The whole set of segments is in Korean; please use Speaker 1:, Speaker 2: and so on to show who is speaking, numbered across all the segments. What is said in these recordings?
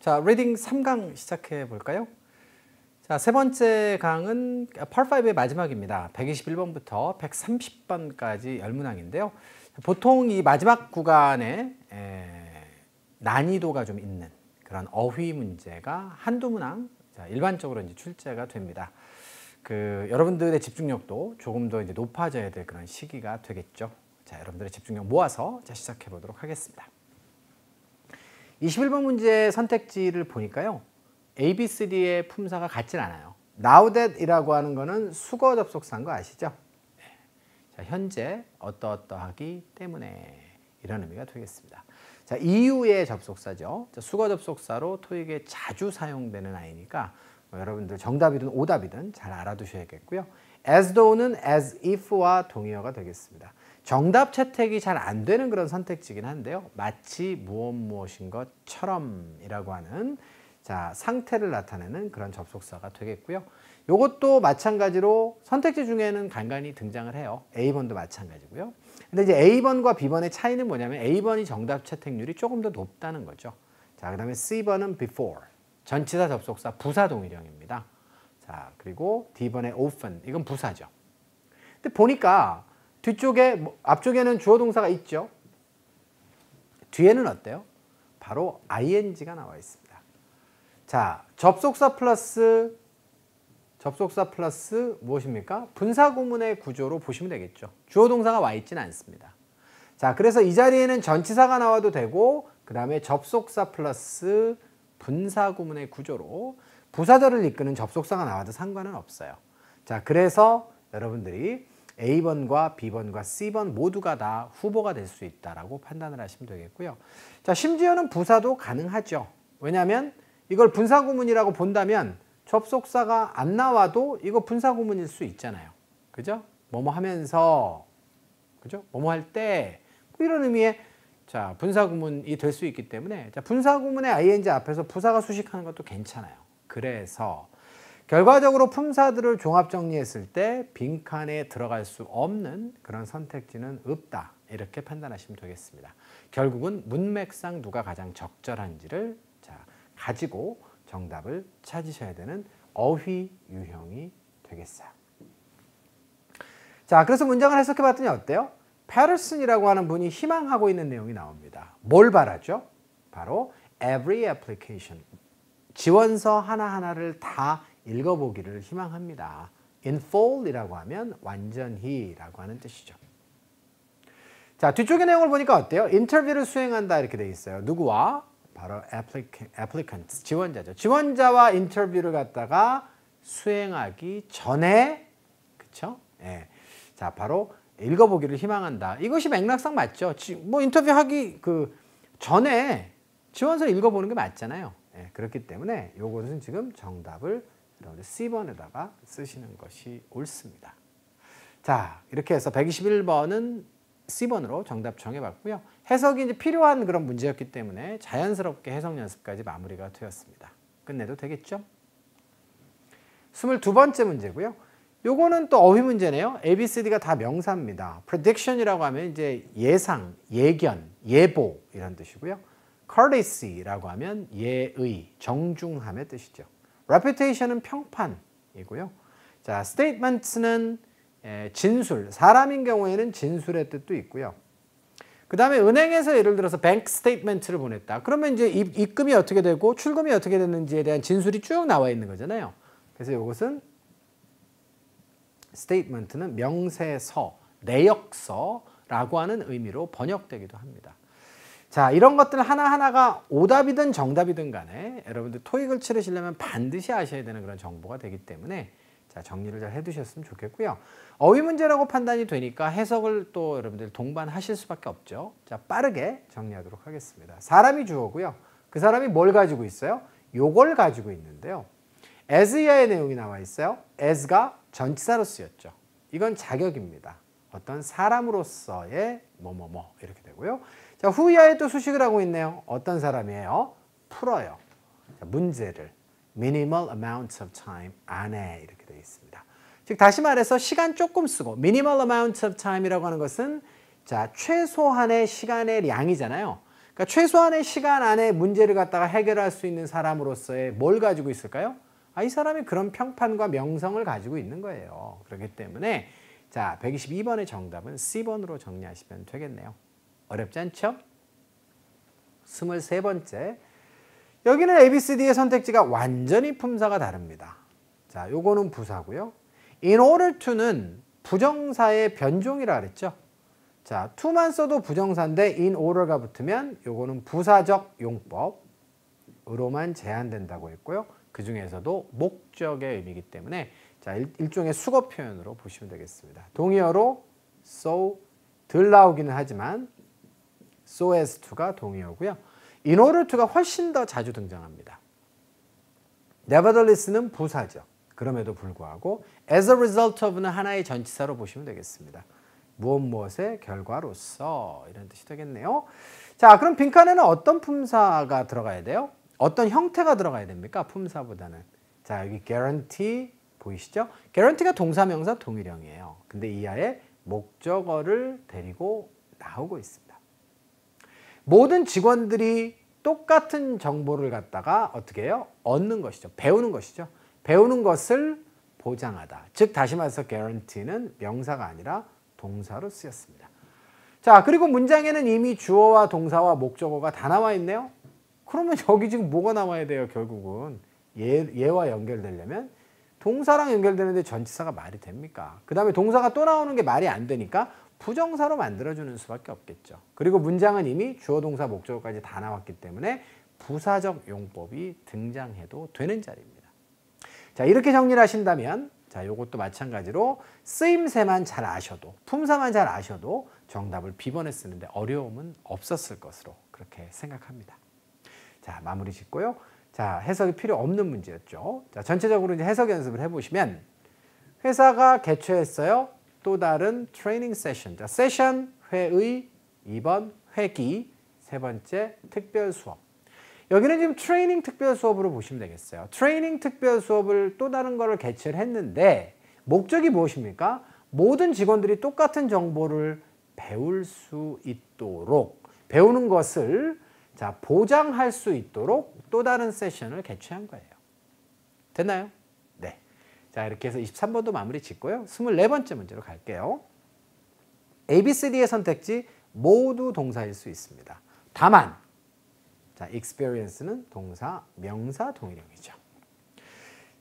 Speaker 1: 자, 리딩 3강 시작해 볼까요? 자, 세 번째 강은 Part 5의 마지막입니다. 121번부터 130번까지 10문항인데요. 보통 이 마지막 구간에 난이도가 좀 있는 그런 어휘 문제가 한두 문항 일반적으로 이제 출제가 됩니다. 여러분들의 집중력도 조금 더 이제 높아져야 될 그런 시기가 되겠죠. 자, 여러분들의 집중력 모아서 시작해 보도록 하겠습니다. 21번 문제 선택지를 보니까요. A, B, C, D의 품사가 같진 않아요. Now that이라고 하는 거는 수거 접속사인 거 아시죠? 자, 현재 어떠어떠하기 때문에 이런 의미가 되겠습니다. 자, 이유의 접속사죠. 자, 수거 접속사로 토익에 자주 사용되는 아이니까 여러분들 정답이든 오답이든 잘 알아두셔야겠고요. as though는 as if와 동의어가 되겠습니다. 정답 채택이 잘 안 되는 그런 선택지긴 한데요. 마치 무엇인 것처럼이라고 하는 상태를 나타내는 그런 접속사가 되겠고요. 이것도 마찬가지로 선택지 중에는 간간히 등장을 해요. A번도 마찬가지고요. 근데 이제 A번과 B번의 차이는 뭐냐면 A번이 정답 채택률이 조금 더 높다는 거죠. 자, 그다음에 C번은 before. 전치사 접속사 부사 동일형입니다. 자, 그리고 D번의 often. 이건 부사죠. 근데 보니까 뒤쪽에 앞쪽에는 주어 동사가 있죠. 뒤에는 어때요? 바로 ing가 나와 있습니다. 자, 접속사 플러스 무엇입니까? 분사 구문의 구조로 보시면 되겠죠. 주어 동사가 와 있지는 않습니다. 자, 그래서 이 자리에는 전치사가 나와도 되고 그 다음에 접속사 플러스 분사 구문의 구조로 부사절을 이끄는 접속사가 나와도 상관은 없어요. 자, 그래서 여러분들이 A번과 B번과 C번 모두가 다 후보가 될 수 있다라고 판단을 하시면 되겠고요. 자, 심지어는 부사도 가능하죠. 왜냐하면 이걸 분사구문이라고 본다면 접속사가 안 나와도 이거 분사구문일 수 있잖아요. 그죠? 뭐뭐 하면서, 그죠? 뭐뭐 할 때, 이런 의미의 분사구문이 될 수 있기 때문에 분사구문의 ing 앞에서 부사가 수식하는 것도 괜찮아요. 그래서 결과적으로 품사들을 종합 정리했을 때 빈칸에 들어갈 수 없는 그런 선택지는 없다. 이렇게 판단하시면 되겠습니다. 결국은 문맥상 누가 가장 적절한지를 가지고 정답을 찾으셔야 되는 어휘 유형이 되겠어요. 자, 그래서 문장을 해석해 봤더니 어때요? 패터슨이라고 하는 분이 희망하고 있는 내용이 나옵니다. 뭘 바라죠? 바로 every application. 지원서 하나하나를 다 읽어보기를 희망합니다. in full이라고 하면 완전히라고 하는 뜻이죠. 자, 뒤쪽의 내용을 보니까 어때요? 인터뷰를 수행한다 이렇게 돼 있어요. 누구와? 바로 applicant, 지원자죠. 지원자와 인터뷰를 갖다가 수행하기 전에, 그쵸? 예. 자, 바로 읽어보기를 희망한다. 이것이 맥락상 맞죠? 인터뷰하기 전에 지원서 읽어보는 게 맞잖아요. 예, 그렇기 때문에 요것은 지금 정답을 여러분들 C번에다가 쓰시는 것이 옳습니다. 자, 이렇게 해서 121번은 C번으로 정답 정해봤고요. 해석이 이제 필요한 그런 문제였기 때문에 자연스럽게 해석 연습까지 마무리가 되었습니다. 끝내도 되겠죠? 22번째 문제고요. 요거는 또 어휘 문제네요. A, B, C, D가 다 명사입니다. prediction이라고 하면 이제 예상, 예견, 예보 이런 뜻이고요. courtesy라고 하면 예의, 정중함의 뜻이죠. reputation은 평판이고요. 자, statements는 진술, 사람인 경우에는 진술의 뜻도 있고요. 그 다음에 은행에서 예를 들어서 bank statement를 보냈다. 그러면 이제 입금이 어떻게 되고 출금이 어떻게 됐는지에 대한 진술이 쭉 나와 있는 거잖아요. 그래서 이것은 statement는 명세서, 내역서라고 하는 의미로 번역되기도 합니다. 자, 이런 것들 하나하나가 오답이든 정답이든 간에 여러분들 토익을 치르시려면 반드시 아셔야 되는 그런 정보가 되기 때문에 자, 정리를 잘 해두셨으면 좋겠고요. 어휘 문제라고 판단이 되니까 해석을 또 여러분들 동반하실 수밖에 없죠. 자, 빠르게 정리하도록 하겠습니다. 사람이 주어고요. 그 사람이 뭘 가지고 있어요? 요걸 가지고 있는데요. as 이하의 내용이 나와 있어요. as가 전치사로 쓰였죠. 이건 자격입니다. 어떤 사람으로서의 뭐뭐뭐 이렇게 되고요. 자, 후이하에 또 수식을 하고 있네요. 어떤 사람이에요? 풀어요. 자, 문제를 minimal amount of time 안에 이렇게 되어 있습니다. 즉 다시 말해서 시간 조금 쓰고 minimal amount of time이라고 하는 것은 자, 최소한의 시간의 양이잖아요. 그러니까 그러니까 최소한의 시간 안에 문제를 갖다가 해결할 수 있는 사람으로서의 뭘 가지고 있을까요? 이 사람이 그런 평판과 명성을 가지고 있는 거예요. 그렇기 때문에 자, 122번의 정답은 C번으로 정리하시면 되겠네요. 어렵지 않죠? 23번째. 여기는 ABCD의 선택지가 완전히 품사가 다릅니다. 자, 요거는 부사고요. In order to는 부정사의 변종이라 그랬죠. 자, to만 써도 부정사인데 in order가 붙으면 요거는 부사적 용법으로만 제한된다고 했고요. 그 중에서도 목적의 의미이기 때문에 자, 일종의 수거 표현으로 보시면 되겠습니다. 동의어로 so 덜 나오기는 하지만 so as to가 동의어고요. in order to가 훨씬 더 자주 등장합니다. nevertheless는 부사죠. 그럼에도 불구하고 as a result of는 하나의 전치사로 보시면 되겠습니다. 무엇의 결과로서 이런 뜻이 되겠네요. 자, 그럼 빈칸에는 어떤 품사가 들어가야 돼요? 어떤 형태가 들어가야 됩니까? 품사보다는. 자, 여기 guarantee 보이시죠? guarantee가 동사, 명사, 동일형이에요. 근데 이하에 목적어를 데리고 나오고 있습니다. 모든 직원들이 똑같은 정보를 갖다가 어떻게 해요? 얻는 것이죠. 배우는 것이죠. 배우는 것을 보장하다. 즉 다시 말해서 guarantee는 명사가 아니라 동사로 쓰였습니다. 자, 그리고 문장에는 이미 주어와 동사와 목적어가 다 나와 있네요. 그러면 여기 지금 뭐가 나와야 돼요? 결국은 얘와 연결되려면 동사랑 연결되는데 전치사가 말이 됩니까? 그 다음에 동사가 또 나오는 게 말이 안 되니까 부정사로 만들어주는 수밖에 없겠죠. 그리고 문장은 이미 주어, 동사, 목적어까지 다 나왔기 때문에 부사적 용법이 등장해도 되는 자리입니다. 자, 이렇게 정리를 하신다면 자, 요것도 마찬가지로 쓰임새만 잘 아셔도, 품사만 잘 아셔도 정답을 B번에 쓰는데 어려움은 없었을 것으로 그렇게 생각합니다. 자, 마무리 짓고요. 자, 해석이 필요 없는 문제였죠. 자, 전체적으로 이제 해석 연습을 해보시면 회사가 개최했어요. 또 다른 트레이닝 세션. 자, 세션, 회의, 2번 회기, 3번째 특별 수업. 여기는 지금 트레이닝 특별 수업으로 보시면 되겠어요. 트레이닝 특별 수업을 또 다른 거를 개최를 했는데 목적이 무엇입니까? 모든 직원들이 똑같은 정보를 배울 수 있도록 배우는 것을 자, 보장할 수 있도록 또 다른 세션을 개최한 거예요. 됐나요? 네. 자, 이렇게 해서 23번도 마무리 짓고요. 24번째 문제로 갈게요. ABCD의 선택지 모두 동사일 수 있습니다. 다만 자, experience는 동사, 명사, 동일형이죠.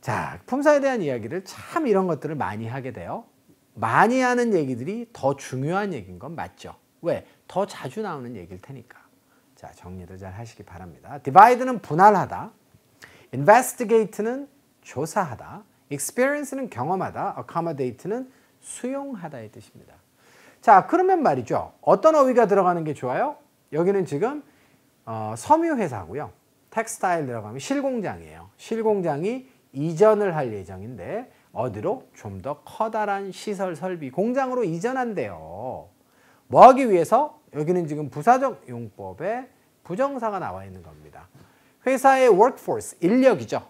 Speaker 1: 자, 품사에 대한 이야기를 참 이런 것들을 많이 하게 돼요. 많이 하는 얘기들이 더 중요한 얘기인 건 맞죠. 왜? 더 자주 나오는 얘기일 테니까. 자, 정리를 잘 하시기 바랍니다. divide는 분할하다, investigate는 조사하다, experience는 경험하다, accommodate는 수용하다의 뜻입니다. 자, 그러면 말이죠. 어떤 어휘가 들어가는 게 좋아요? 여기는 지금 섬유회사고요. 텍스타일 들어가면 실공장이에요. 실공장이 이전을 할 예정인데 어디로? 좀 더 커다란 시설 설비 공장으로 이전한대요. 뭐 하기 위해서? 여기는 지금 부사적 용법에 부정사가 나와 있는 겁니다. 회사의 workforce, 인력이죠.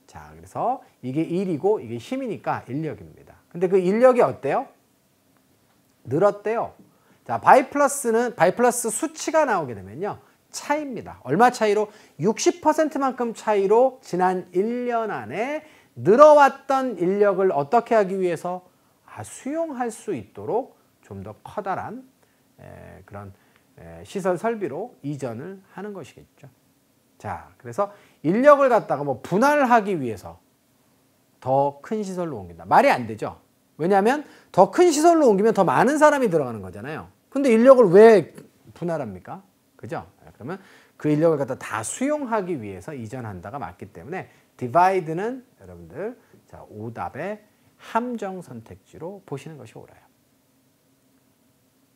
Speaker 1: 자, 그래서 이게 일이고 이게 힘이니까 인력입니다. 근데 그 인력이 어때요? 늘었대요. 자, 바이 플러스 수치가 나오게 되면요. 차이입니다. 얼마 차이로? 60%만큼 차이로 지난 1년 안에 늘어왔던 인력을 어떻게 하기 위해서? 수용할 수 있도록 좀 더 커다란 그런 시설 설비로 이전을 하는 것이겠죠. 자, 그래서 인력을 갖다가 뭐 분할하기 위해서 더 큰 시설로 옮긴다. 말이 안 되죠. 왜냐하면 더 큰 시설로 옮기면 더 많은 사람이 들어가는 거잖아요. 근데 인력을 왜 분할합니까? 그죠? 그러면 그 인력을 갖다 다 수용하기 위해서 이전한다가 맞기 때문에 divide는 여러분들 자, 오답의 함정 선택지로 보시는 것이 옳아요.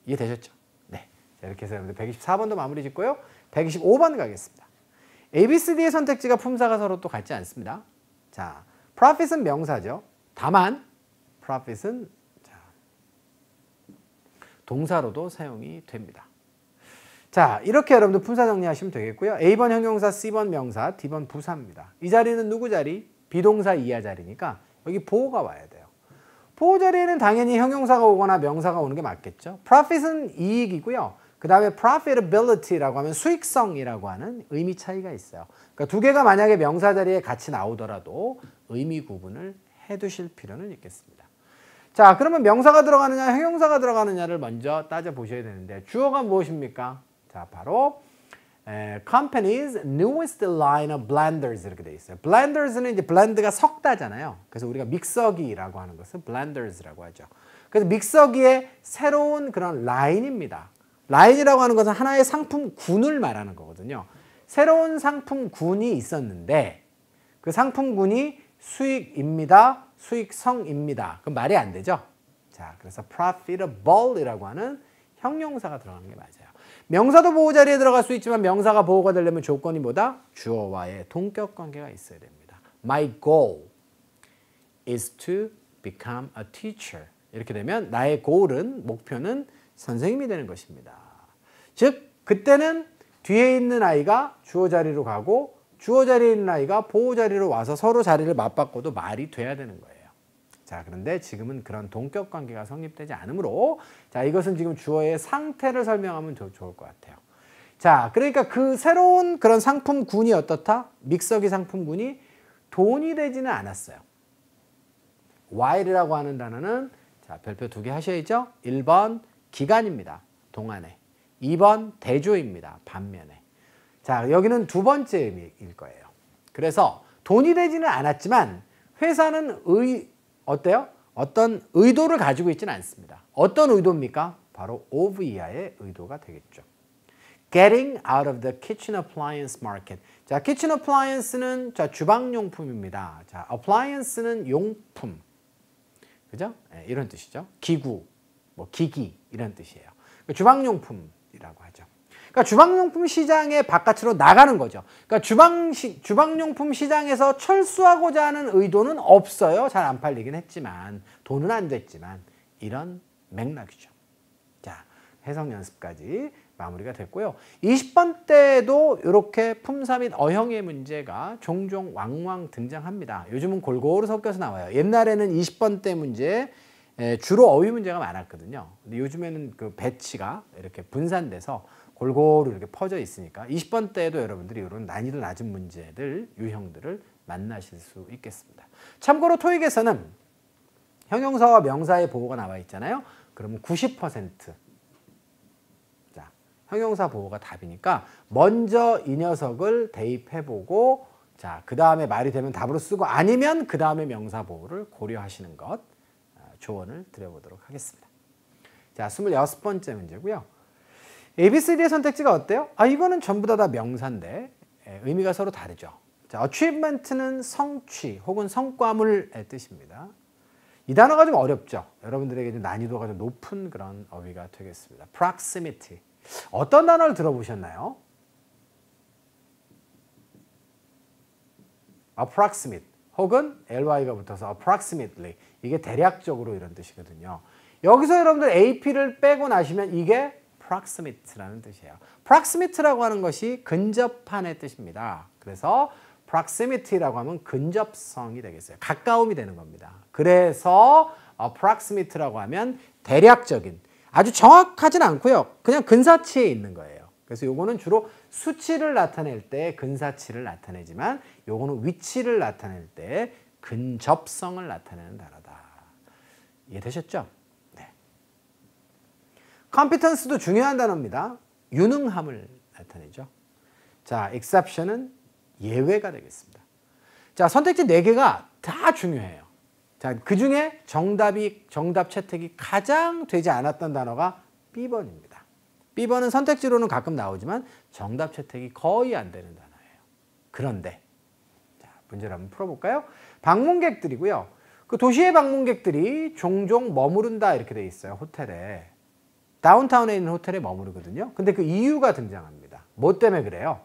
Speaker 1: 이해되셨죠? 네. 자, 이렇게 해서 여러분들 124번도 마무리 짓고요. 125번 가겠습니다. ABCD의 선택지가 품사가 서로 또 같지 않습니다. 자, profit은 명사죠. 다만 profit은 자, 동사로도 사용이 됩니다. 자, 이렇게 여러분들 품사 정리하시면 되겠고요. A번 형용사, C번 명사, D번 부사입니다. 이 자리는 누구 자리? 비동사 이하 자리니까 여기 보호가 와야 돼요. 보호 자리에는 당연히 형용사가 오거나 명사가 오는 게 맞겠죠. profit은 이익이고요. 그 다음에 profitability라고 하면 수익성이라고 하는 의미 차이가 있어요. 그러니까 두 개가 만약에 명사 자리에 같이 나오더라도 의미 구분을 해두실 필요는 있겠습니다. 자, 그러면 명사가 들어가느냐, 형용사가 들어가느냐를 먼저 따져보셔야 되는데 주어가 무엇입니까? 자, 바로 company's newest line of blenders 이렇게 돼 있어요. blenders는 이제 blend가 섞다잖아요. 그래서 우리가 믹서기라고 하는 것은 blenders라고 하죠. 그래서 믹서기의 새로운 그런 라인입니다. 라인이라고 하는 것은 하나의 상품군을 말하는 거거든요. 새로운 상품군이 있었는데 그 상품군이 수익입니다. 수익성입니다. 그럼 말이 안 되죠. 자, 그래서 profitable이라고 하는 형용사가 들어가는 게 맞아요. 명사도 보호 자리에 들어갈 수 있지만 명사가 보호가 되려면 조건이 뭐다? 주어와의 동격 관계가 있어야 됩니다. My goal is to become a teacher. 이렇게 되면 나의 goal은, 목표는 선생님이 되는 것입니다. 즉 그때는 뒤에 있는 아이가 주어 자리로 가고 주어 자리에 있는 아이가 보호 자리로 와서 서로 자리를 맞바꿔도 말이 돼야 되는 거예요. 자, 그런데 지금은 그런 동격 관계가 성립되지 않으므로 자, 이것은 지금 주어의 상태를 설명하면 좋을 것 같아요. 자, 그러니까 그 새로운 그런 상품군이 어떻다? 믹서기 상품군이 돈이 되지는 않았어요. while이라고 하는 단어는 자, 별표 2개 하셔야죠. 1번 기간입니다. 동안에. 2번 대조입니다. 반면에. 자, 여기는 두 번째 의미일 거예요. 그래서 돈이 되지는 않았지만 회사는 어때요? 어떤 의도를 가지고 있지는 않습니다. 어떤 의도입니까? 바로 of 이하의 의도가 되겠죠. Getting out of the kitchen appliance market. 자, kitchen appliance는 자, 주방용품입니다. 자, appliance는 용품. 그죠? 네, 이런 뜻이죠. 기구, 뭐 기기 이런 뜻이에요. 주방용품이라고 하죠. 그러니까 주방용품 시장의 바깥으로 나가는 거죠. 그러니까 주방용품 시장에서 철수하고자 하는 의도는 없어요. 잘 안 팔리긴 했지만 돈은 안 됐지만 이런 맥락이죠. 자, 해석 연습까지 마무리가 됐고요. 20번 때도 이렇게 품사 및 어형의 문제가 종종 왕왕 등장합니다. 요즘은 골고루 섞여서 나와요. 옛날에는 20번 때 문제 주로 어휘 문제가 많았거든요. 근데 요즘에는 그 배치가 이렇게 분산돼서 골고루 이렇게 퍼져 있으니까 20번 때에도 여러분들이 이런 난이도 낮은 문제들, 유형들을 만나실 수 있겠습니다. 참고로 토익에서는 형용사와 명사의 보호가 나와 있잖아요. 그러면 90% 자, 형용사 보호가 답이니까 먼저 이 녀석을 대입해보고 자, 그 다음에 말이 되면 답으로 쓰고 아니면 그 다음에 명사 보호를 고려하시는 것 조언을 드려보도록 하겠습니다. 자, 26번째 문제고요. ABCD의 선택지가 어때요? 아, 이거는 전부 다 명사인데 의미가 서로 다르죠. 자, achievement는 성취 혹은 성과물의 뜻입니다. 이 단어가 좀 어렵죠. 여러분들에게 좀 난이도가 좀 높은 그런 어휘가 되겠습니다. proximity. 어떤 단어를 들어보셨나요? approximate 혹은 ly가 붙어서 approximately. 이게 대략적으로 이런 뜻이거든요. 여기서 여러분들 AP를 빼고 나시면 이게 proximite라는 뜻이에요. proximite라고 하는 것이 근접한의 뜻입니다. 그래서 proximity라고 하면 근접성이 되겠어요. 가까움이 되는 겁니다. 그래서 approximite라고 하면 대략적인, 아주 정확하진 않고요. 그냥 근사치에 있는 거예요. 그래서 요거는 주로 수치를 나타낼 때 근사치를 나타내지만 요거는 위치를 나타낼 때 근접성을 나타내는 단어다. 이해되셨죠? 네. competence도 중요한 단어입니다. 유능함을 나타내죠. 자, exception은 예외가 되겠습니다. 자, 선택지 4개가 다 중요해요. 자, 그 중에 정답 채택이 가장 되지 않았던 단어가 B번입니다. B번은 선택지로는 가끔 나오지만 정답 채택이 거의 안 되는 단어예요. 그런데 자, 문제를 한번 풀어볼까요? 방문객들이고요. 그 도시의 방문객들이 종종 머무른다 이렇게 돼 있어요. 호텔에. 다운타운에 있는 호텔에 머무르거든요. 근데 그 이유가 등장합니다. 뭐 때문에 그래요?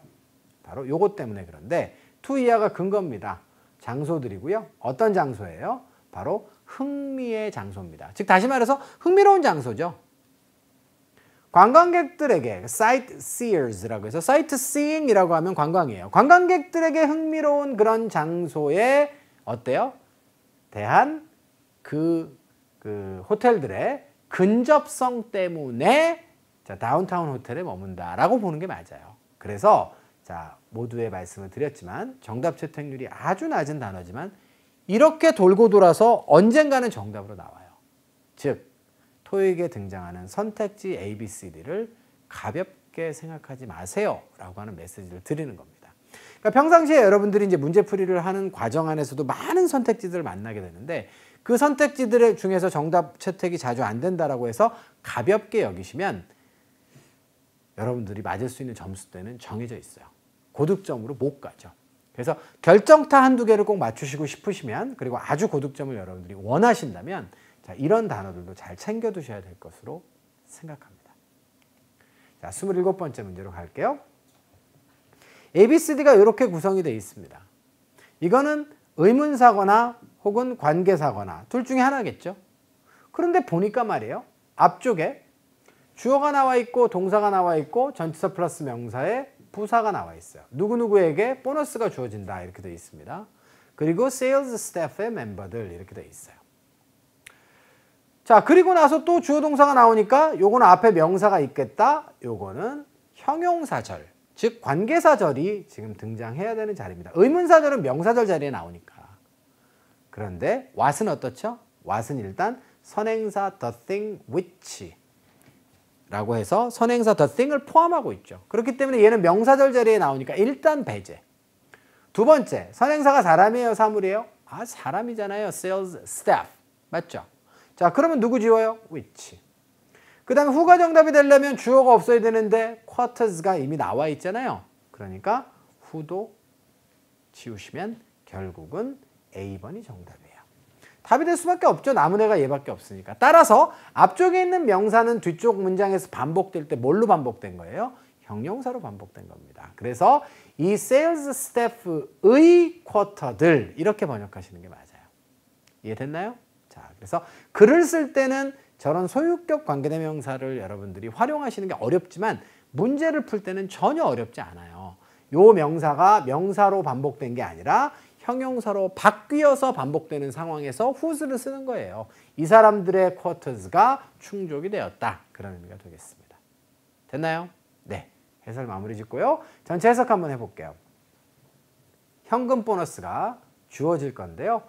Speaker 1: 바로 요것 때문에 그런데 to 이하가 근거입니다. 장소들이고요. 어떤 장소예요? 바로 흥미의 장소입니다. 즉 다시 말해서 흥미로운 장소죠. 관광객들에게 sightseers라고 해서 sightseeing이라고 하면 관광이에요. 관광객들에게 흥미로운 그런 장소에 어때요? 대한 그 호텔들의 근접성 때문에 자, 다운타운 호텔에 머문다라고 보는 게 맞아요. 그래서 자, 모두의 말씀을 드렸지만 정답 채택률이 아주 낮은 단어지만 이렇게 돌고 돌아서 언젠가는 정답으로 나와요. 즉, 토익에 등장하는 선택지 A, B, C, D를 가볍게 생각하지 마세요 라고 하는 메시지를 드리는 겁니다. 그러니까 평상시에 여러분들이 이제 문제풀이를 하는 과정 안에서도 많은 선택지들을 만나게 되는데 그 선택지들 중에서 정답 채택이 자주 안 된다라고 해서 가볍게 여기시면 여러분들이 맞을 수 있는 점수대는 정해져 있어요. 고득점으로 못 가죠. 그래서 결정타 한두 개를 꼭 맞추시고 싶으시면 그리고 아주 고득점을 여러분들이 원하신다면 자, 이런 단어들도 잘 챙겨두셔야 될 것으로 생각합니다. 자, 27번째 문제로 갈게요. ABCD가 이렇게 구성이 되어 있습니다. 이거는 의문사거나 혹은 관계사거나 둘 중에 하나겠죠. 그런데 보니까 말이에요. 앞쪽에 주어가 나와 있고 동사가 나와 있고 전치사 플러스 명사에 부사가 나와 있어요. 누구누구에게 보너스가 주어진다 이렇게 되어 있습니다. 그리고 세일즈 스태프의 멤버들 이렇게 되어 있어요. 자, 그리고 나서 또 주어 동사가 나오니까 요거는 앞에 명사가 있겠다. 요거는 형용사절, 즉 관계사절이 지금 등장해야 되는 자리입니다. 의문사절은 명사절 자리에 나오니까. 그런데 what은 어떻죠? what은 일단 선행사 the thing which 라고 해서 선행사 the thing을 포함하고 있죠. 그렇기 때문에 얘는 명사절 자리에 나오니까 일단 배제. 두 번째, 선행사가 사람이에요, 사물이에요? 아, 사람이잖아요. sales staff. 맞죠? 자, 그러면 누구 지워요? which. 그 다음에 후가 정답이 되려면 주어가 없어야 되는데 quarters가 이미 나와 있잖아요. 그러니까 후도 지우시면 결국은 A번이 정답이에요. 답이 될 수밖에 없죠. 남은 애가 얘밖에 없으니까. 따라서 앞쪽에 있는 명사는 뒤쪽 문장에서 반복될 때 뭘로 반복된 거예요? 형용사로 반복된 겁니다. 그래서 이 sales staff의 쿼터들 이렇게 번역하시는 게 맞아요. 이해됐나요? 자, 그래서 글을 쓸 때는 저런 소유격 관계대명사를 여러분들이 활용하시는 게 어렵지만 문제를 풀 때는 전혀 어렵지 않아요. 요 명사가 명사로 반복된 게 아니라 형용사로 바뀌어서 반복되는 상황에서 whose를 쓰는 거예요. 이 사람들의 quarters가 충족이 되었다. 그런 의미가 되겠습니다. 됐나요? 네. 해설 마무리 짓고요. 전체 해석 한번 해볼게요. 현금 보너스가 주어질 건데요.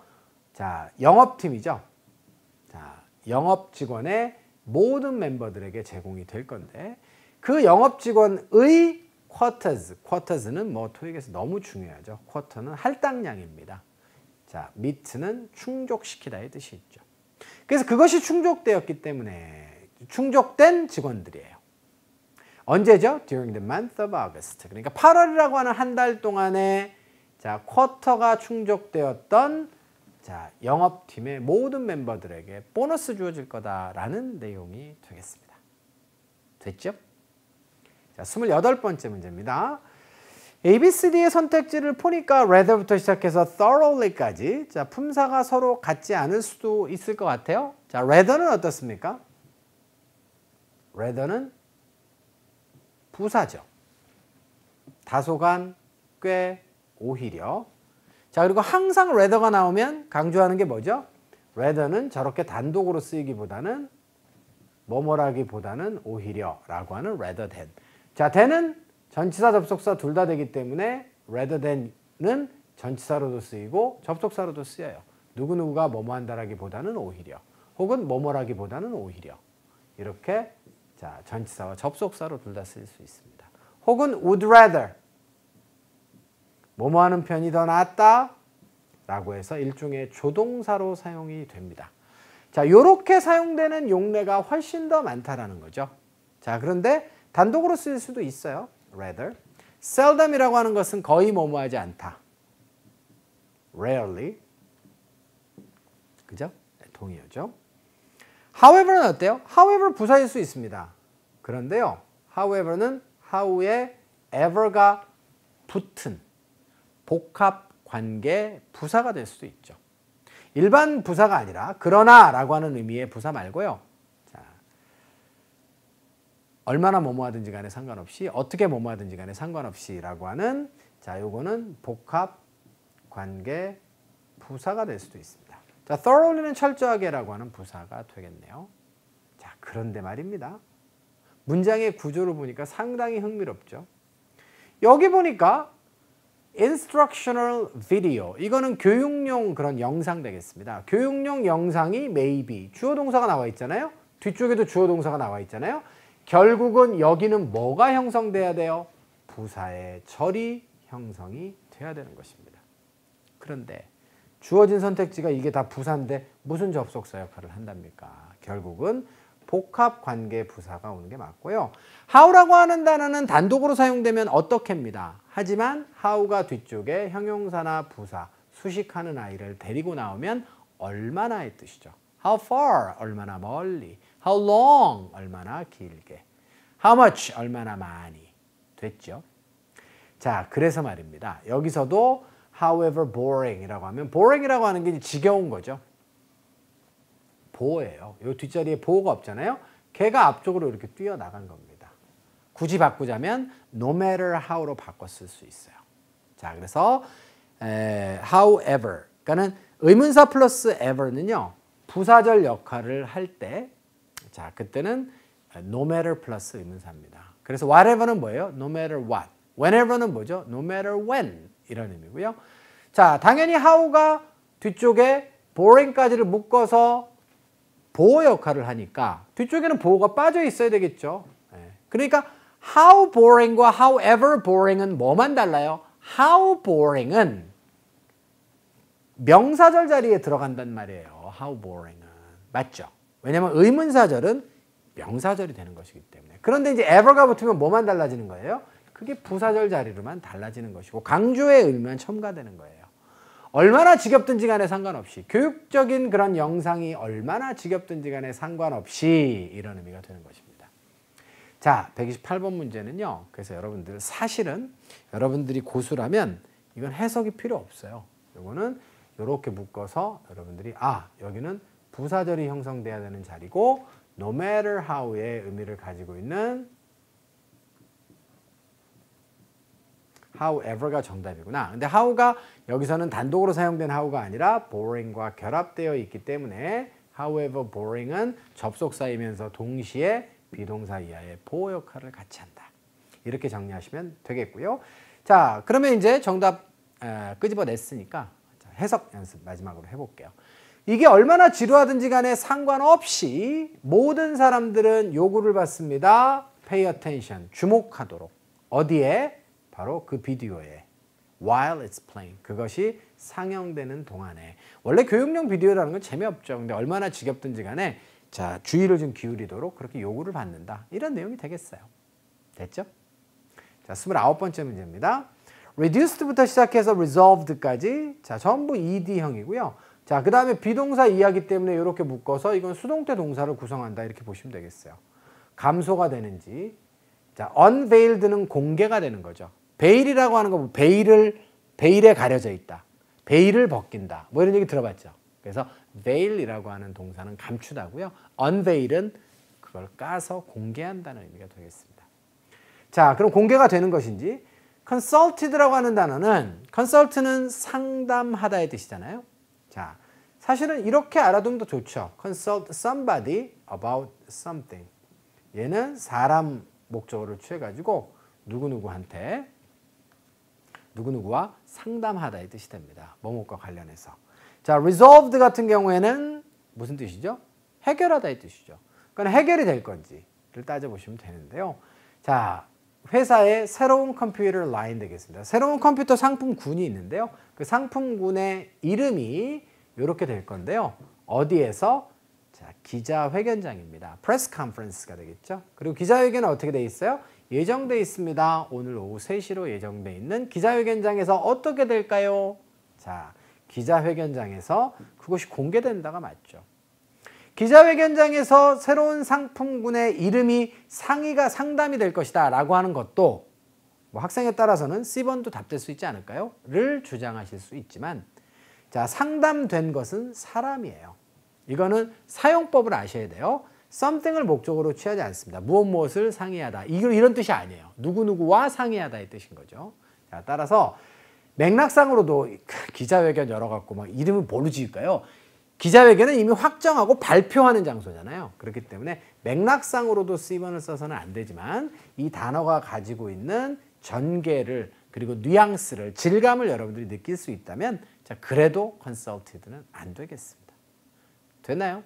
Speaker 1: 자, 영업팀이죠. 자, 영업 직원의 모든 멤버들에게 제공이 될 건데 그 영업 직원의 쿼터즈는 뭐 토익에서 너무 중요하죠. 쿼터는 할당량입니다. 자, 미트는 충족시키다의 뜻이 있죠. 그래서 그것이 충족되었기 때문에 충족된 직원들이에요. 언제죠? During the month of August. 그러니까 8월이라고 하는 한 달 동안에 자, 쿼터가 충족되었던 자, 영업팀의 모든 멤버들에게 보너스 주어질 거다라는 내용이 되겠습니다. 됐죠? 자, 28번째 문제입니다. ABCD의 선택지를 보니까 rather부터 시작해서 thoroughly까지 자, 품사가 서로 같지 않을 수도 있을 것 같아요. 자, rather는 어떻습니까? rather는 부사죠. 다소간, 꽤, 오히려. 자, 그리고 항상 rather가 나오면 강조하는 게 뭐죠? rather는 저렇게 단독으로 쓰이기보다는 뭐뭐라기보다는 오히려 라고 하는 rather than. 자, than은 전치사 접속사 둘 다 되기 때문에 rather than은 전치사로도 쓰이고 접속사로도 쓰여요. 누구누구가 뭐뭐 한다라기보다는 오히려 혹은 뭐뭐라기보다는 오히려 이렇게 자, 전치사와 접속사로 둘 다 쓸 수 있습니다. 혹은 would rather 뭐뭐 하는 편이 더 낫다 라고 해서 일종의 조동사로 사용이 됩니다. 자, 요렇게 사용되는 용례가 훨씬 더 많다라는 거죠. 자, 그런데 단독으로 쓸 수도 있어요. rather. seldom이라고 하는 것은 거의 뭐뭐하지 않다. rarely. 그죠? 네, 동의어죠. however는 어때요? however 부사일 수 있습니다. 그런데요. however는 how에 ever가 붙은 복합 관계 부사가 될 수도 있죠. 일반 부사가 아니라 그러나 라고 하는 의미의 부사 말고요. 자, 얼마나 뭐뭐 하든지 간에 상관없이 어떻게 뭐뭐 하든지 간에 상관없이 라고 하는 자, 요거는 복합 관계 부사가 될 수도 있습니다. 자, thoroughly는 철저하게 라고 하는 부사가 되겠네요. 자, 그런데 말입니다. 문장의 구조를 보니까 상당히 흥미롭죠. 여기 보니까 instructional video, 이거는 교육용 그런 영상 되겠습니다. 교육용 영상이 maybe, 주어 동사가 나와 있잖아요. 뒤쪽에도 주어 동사가 나와 있잖아요. 결국은 여기는 뭐가 형성돼야 돼요? 부사의 절이 형성이 돼야 되는 것입니다. 그런데 주어진 선택지가 이게 다 부사인데 무슨 접속사 역할을 한답니까? 결국은 복합관계 부사가 오는 게 맞고요. how라고 하는 단어는 단독으로 사용되면 어떻게입니다. 하지만 how가 뒤쪽에 형용사나 부사, 수식하는 아이를 데리고 나오면 얼마나의 뜻이죠. How far, 얼마나 멀리. How long, 얼마나 길게. How much, 얼마나 많이. 됐죠? 자, 그래서 말입니다. 여기서도 however boring이라고 하면 boring이라고 하는 게 지겨운 거죠. 보호예요. 이 뒷자리에 보호가 없잖아요. 걔가 앞쪽으로 이렇게 뛰어나간 겁니다. 굳이 바꾸자면 no matter how로 바꿨을 수 있어요. 자, 그래서 however, 그러니까는 의문사 플러스 ever는요, 부사절 역할을 할 때, 자, 그때는 no matter 플러스 의문사입니다. 그래서 whatever는 뭐예요? no matter what. whenever는 뭐죠? no matter when. 이런 의미고요. 자, 당연히 how가 뒤쪽에 boring까지를 묶어서 보호 역할을 하니까 뒤쪽에는 보호가 빠져 있어야 되겠죠. 그러니까 how boring과 however boring은 뭐만 달라요? how boring은 명사절 자리에 들어간단 말이에요. how boring은. 맞죠? 왜냐하면 의문사절은 명사절이 되는 것이기 때문에. 그런데 이제 ever가 붙으면 뭐만 달라지는 거예요? 그게 부사절 자리로만 달라지는 것이고 강조의 의미만 첨가되는 거예요. 얼마나 지겹든지 간에 상관없이, 교육적인 그런 영상이 얼마나 지겹든지 간에 상관없이 이런 의미가 되는 것입니다. 자, 128번 문제는요. 그래서 여러분들 사실은 여러분들이 고수라면 이건 해석이 필요 없어요. 이거는 이렇게 묶어서 여러분들이 여기는 부사절이 형성돼야 되는 자리고 no matter how의 의미를 가지고 있는 however가 정답이구나. 근데 how가 여기서는 단독으로 사용된 how가 아니라 boring과 결합되어 있기 때문에 however boring은 접속사이면서 동시에 비동사 이하의 보호 역할을 같이 한다. 이렇게 정리하시면 되겠고요. 자, 그러면 이제 정답 끄집어냈으니까 해석 연습 마지막으로 해볼게요. 이게 얼마나 지루하든지 간에 상관없이 모든 사람들은 요구를 받습니다. Pay attention, 주목하도록. 어디에? 바로 그 비디오에 while it's playing, 그것이 상영되는 동안에. 원래 교육용 비디오라는 건 재미없죠. 근데 얼마나 지겹든지 간에 자, 주의를 좀 기울이도록 그렇게 요구를 받는다. 이런 내용이 되겠어요. 됐죠? 자, 29번째 문제입니다. reduced부터 시작해서 resolved까지 자, 전부 ed형이고요. 자, 그 다음에 비동사 이하기 때문에 이렇게 묶어서 이건 수동태 동사를 구성한다. 이렇게 보시면 되겠어요. 감소가 되는지. 자, unveiled는 공개가 되는 거죠. 베일이라고 하는 거, 베일에 가려져 있다. 베일을 벗긴다. 뭐 이런 얘기 들어봤죠. 그래서 veil이라고 하는 동사는 감추다고요. unveil은 그걸 까서 공개한다는 의미가 되겠습니다. 자, 그럼 공개가 되는 것인지. consulted라고 하는 단어는 consult는 상담하다의 뜻이잖아요. 자, 사실은 이렇게 알아두면 더 좋죠. consult somebody about something. 얘는 사람 목적어를 취해가지고 누구누구와 상담하다의 뜻이 됩니다. 뭐뭐과 관련해서. 자, resolved 같은 경우에는 무슨 뜻이죠? 해결하다의 뜻이죠. 그러니까 해결이 될 건지를 따져보시면 되는데요. 자, 회사에 새로운 컴퓨터 라인 되겠습니다. 새로운 컴퓨터 상품군이 있는데요. 그 상품군의 이름이 이렇게 될 건데요. 어디에서? 자, 기자회견장입니다. 프레스 컨퍼런스가 되겠죠. 그리고 기자회견은 어떻게 돼 있어요? 예정돼 있습니다. 오늘 오후 3시로 예정돼 있는 기자회견장에서 어떻게 될까요? 자, 기자회견장에서 그것이 공개된다가 맞죠. 기자회견장에서 새로운 상품군의 이름이 상담이 될 것이다 라고 하는 것도 뭐 학생에 따라서는 C번도 답될 수 있지 않을까요? 를 주장하실 수 있지만 자, 상담된 것은 사람이에요. 이거는 사용법을 아셔야 돼요. something을 목적으로 취하지 않습니다. 무엇을 상의하다. 이런 뜻이 아니에요. 누구누구와 상의하다의 뜻인 거죠. 자, 따라서 맥락상으로도 기자회견 열어갖고 막 이름을 뭘로 지을까요? 기자회견은 이미 확정하고 발표하는 장소잖아요. 그렇기 때문에 맥락상으로도 C1을 써서는 안 되지만 이 단어가 가지고 있는 전개를 그리고 뉘앙스를 질감을 여러분들이 느낄 수 있다면 자 그래도 consulted는 안 되겠습니다. 됐나요?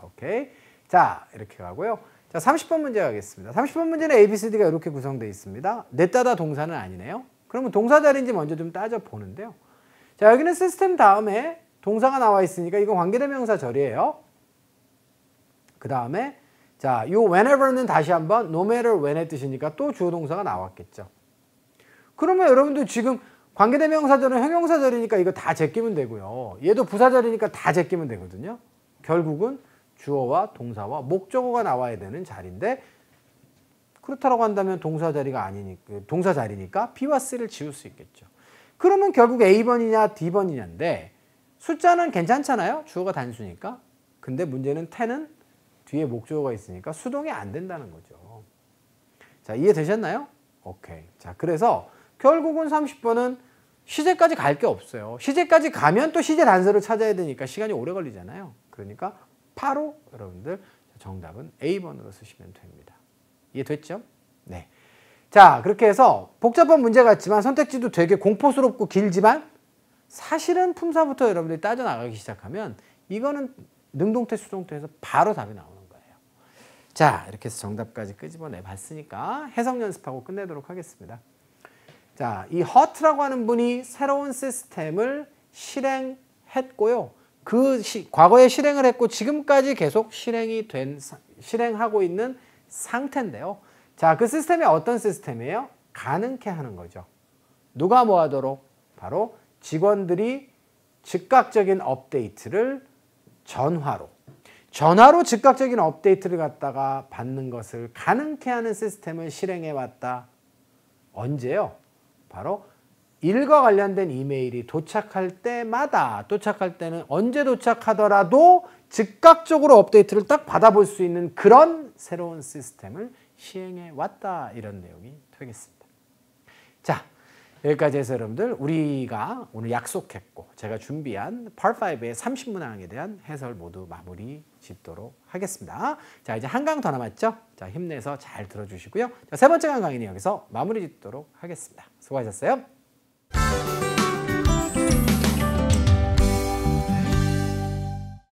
Speaker 1: 오케이. 자 이렇게 가고요. 자 30번 문제 가겠습니다. 30번 문제는 ABCD가 이렇게 구성되어 있습니다. 냈다다 동사는 아니네요. 그러면 동사 자리인지 먼저 좀 따져보는데요. 자 여기는 시스템 다음에 동사가 나와 있으니까 이건 관계대명사 절이에요. 그 다음에 자, 요 whenever는 다시 한번 no matter when의 뜻이니까 또 주어 동사가 나왔겠죠. 그러면 여러분들 지금 관계대명사절은 형용사절이니까 이거 다 제끼면 되고요. 얘도 부사절이니까 다 제끼면 되거든요. 결국은 주어와 동사와 목적어가 나와야 되는 자리인데 그렇다고 한다면 동사 자리가 아니니까 동사 자리니까 B와 C를 지울 수 있겠죠. 그러면 결국 A번이냐 D번이냐인데 숫자는 괜찮잖아요. 주어가 단수니까. 근데 문제는 10은 뒤에 목적어가 있으니까 수동이 안 된다는 거죠. 자, 이해되셨나요? 오케이. 자, 그래서 결국은 30번은 시제까지 갈 게 없어요. 시제까지 가면 또 시제 단서를 찾아야 되니까 시간이 오래 걸리잖아요. 그러니까 바로 여러분들 정답은 A번으로 쓰시면 됩니다. 이해됐죠? 네. 자, 그렇게 해서 복잡한 문제 같지만 선택지도 되게 공포스럽고 길지만 사실은 품사부터 여러분들이 따져나가기 시작하면 이거는 능동태, 수동태에서 바로 답이 나오는 거예요. 자, 이렇게 해서 정답까지 끄집어내 봤으니까 해석 연습하고 끝내도록 하겠습니다. 자, 이 허트라고 하는 분이 새로운 시스템을 실행했고요. 과거에 실행을 했고 지금까지 계속 실행하고 있는 상태인데요. 자, 그 시스템이 어떤 시스템이에요? 가능케 하는 거죠. 누가 뭐 하도록? 바로 직원들이 즉각적인 업데이트를 전화로 즉각적인 업데이트를 갖다가 받는 것을 가능케 하는 시스템을 실행해 왔다. 언제요? 바로 일과 관련된 이메일이 도착할 때마다 도착할 때는 언제 도착하더라도 즉각적으로 업데이트를 딱 받아볼 수 있는 그런 새로운 시스템을 시행해 왔다. 이런 내용이 되겠습니다. 자, 여기까지 해서 여러분들 우리가 오늘 약속했고 제가 준비한 Part 5의 30문항에 대한 해설 모두 마무리 짓도록 하겠습니다. 자, 이제 한 강 더 남았죠? 자, 힘내서 잘 들어주시고요. 자, 세 번째 강의는 여기서 마무리 짓도록 하겠습니다. 수고하셨어요.